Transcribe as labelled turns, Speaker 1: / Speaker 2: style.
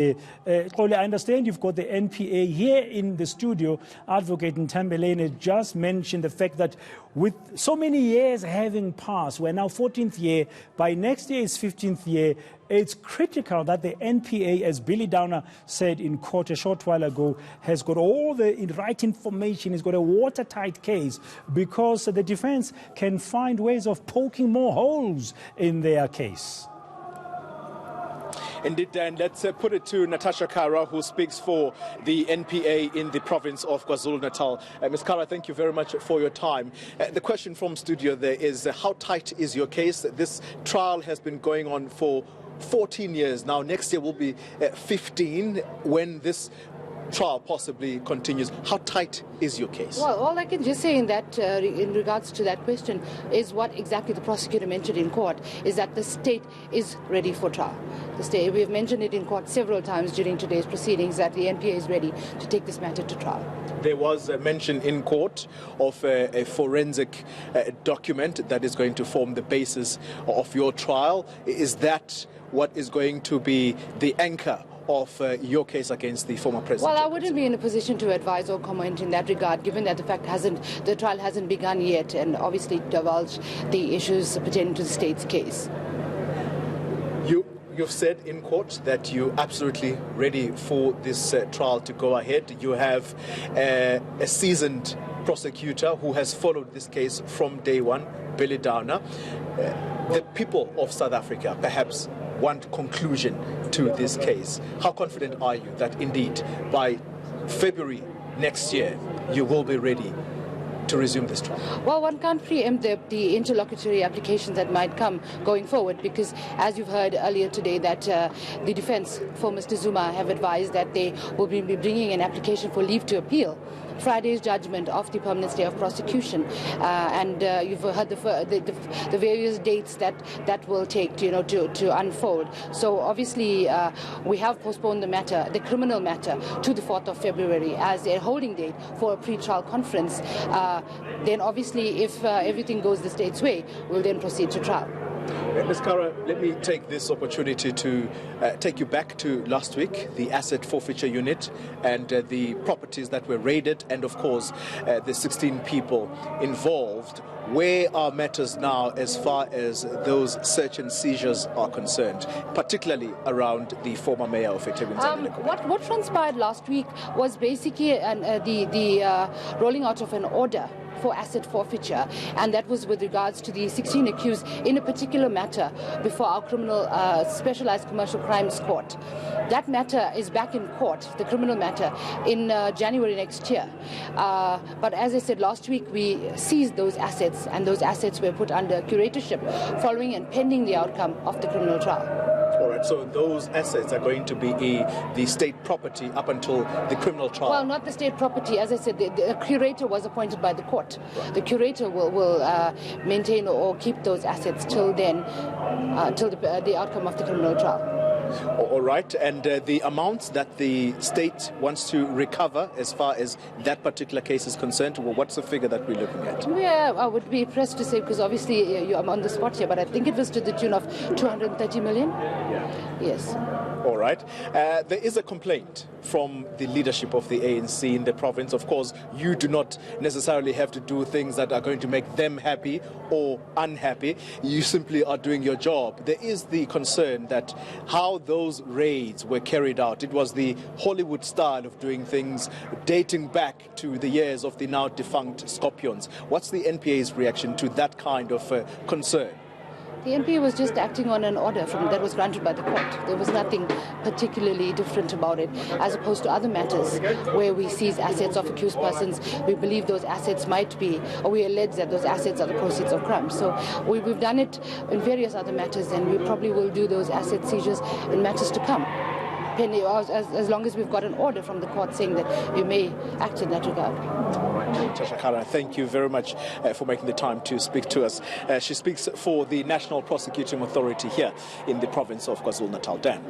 Speaker 1: Xoli, I understand you've got the NPA here in the studio. Advocate Ntambelene just mentioned the fact that with so many years having passed, we're now 14th year, by next year it's 15th year, it's critical that the NPA, as Billy Downer said in court a short while ago, has got all the right information, has got a watertight case, because the defense can find ways of poking more holes in their case.
Speaker 2: Indeed, Dan, let's put it to Natasha Kara, who speaks for the NPA in the province of KwaZulu-Natal. Ms. Kara, thank you very much for your time. The question from studio there is, how tight is your case? This trial has been going on for 14 years now. Next year will be 15 when this trial possibly continues. How tight is your case?
Speaker 3: Well, all I can just say in regards to that question is what exactly the prosecutor mentioned in court is that the state is ready for trial. We have mentioned it in court several times during today's proceedings that the NPA is ready to take this matter to trial.
Speaker 2: There was a mention in court of a forensic document that is going to form the basis of your trial. Is that what is going to be the anchor of your case against the former president?
Speaker 3: Well, I wouldn't be in a position to advise or comment in that regard, given that the trial hasn't begun yet, and obviously divulge the issues pertaining to the state's case.
Speaker 2: You've said in court that you're absolutely ready for this trial to go ahead. You have a seasoned prosecutor who has followed this case from day one, Billy Downer. The people of South Africa perhaps want conclusion to this case. How confident are you that indeed by February next year you will be ready to resume this trial?
Speaker 3: Well, one can't preempt the interlocutory applications that might come going forward, because as you've heard earlier today that the defense for Mr. Zuma have advised that they will be bringing an application for leave to appeal Friday's judgment of the permanent stay of prosecution, and you've heard the various dates that will take to unfold. So obviously we have postponed the criminal matter to the 4th of February as a holding date for a pre-trial conference. Then obviously if everything goes the state's way, we'll then proceed to trial.
Speaker 2: Ms. Kara, let me take this opportunity to take you back to last week, the asset forfeiture unit and the properties that were raided, and of course the 16 people involved. Where are matters now as far as those search and seizures are concerned, particularly around the former mayor of eThekwini?
Speaker 3: What transpired last week was basically the rolling out of an order for asset forfeiture, and that was with regards to the 16 accused in a particular matter before our specialized commercial crimes court. That matter is back in court, the criminal matter, in January next year. But as I said, last week we seized those assets, and those assets were put under curatorship following and pending the outcome of the criminal trial.
Speaker 2: All right, so those assets are going to be the state property up until the criminal trial?
Speaker 3: Well, not the state property. As I said, the curator was appointed by the court. Right. The curator will maintain or keep those assets till then, till the outcome of the criminal trial.
Speaker 2: All right, and the amounts that the state wants to recover as far as that particular case is concerned, well, what's the figure that we're looking at?
Speaker 3: Yeah, I would be pressed to say, because obviously I'm on the spot here, but I think it was to the tune of 230 million.
Speaker 2: Yeah.
Speaker 3: Yes.
Speaker 2: All right. There is a complaint from the leadership of the ANC in the province. Of course, you do not necessarily have to do things that are going to make them happy or unhappy. You simply are doing your job. There is the concern that how those raids were carried out, it was the Hollywood style of doing things dating back to the years of the now defunct Scorpions. What's the NPA's reaction to that kind of concern?
Speaker 3: The NPA was just acting on an order that was granted by the court. There was nothing particularly different about it, as opposed to other matters where we seize assets of accused persons. We believe those assets might be, or we allege that those assets are the proceeds of crime. So we've done it in various other matters, and we probably will do those asset seizures in matters to come, as long as we've got an order from the court saying that we may act in that regard.
Speaker 2: Natasha Kara, thank you very much for making the time to speak to us. She speaks for the National Prosecuting Authority here in the province of KwaZulu-Natal. Dan.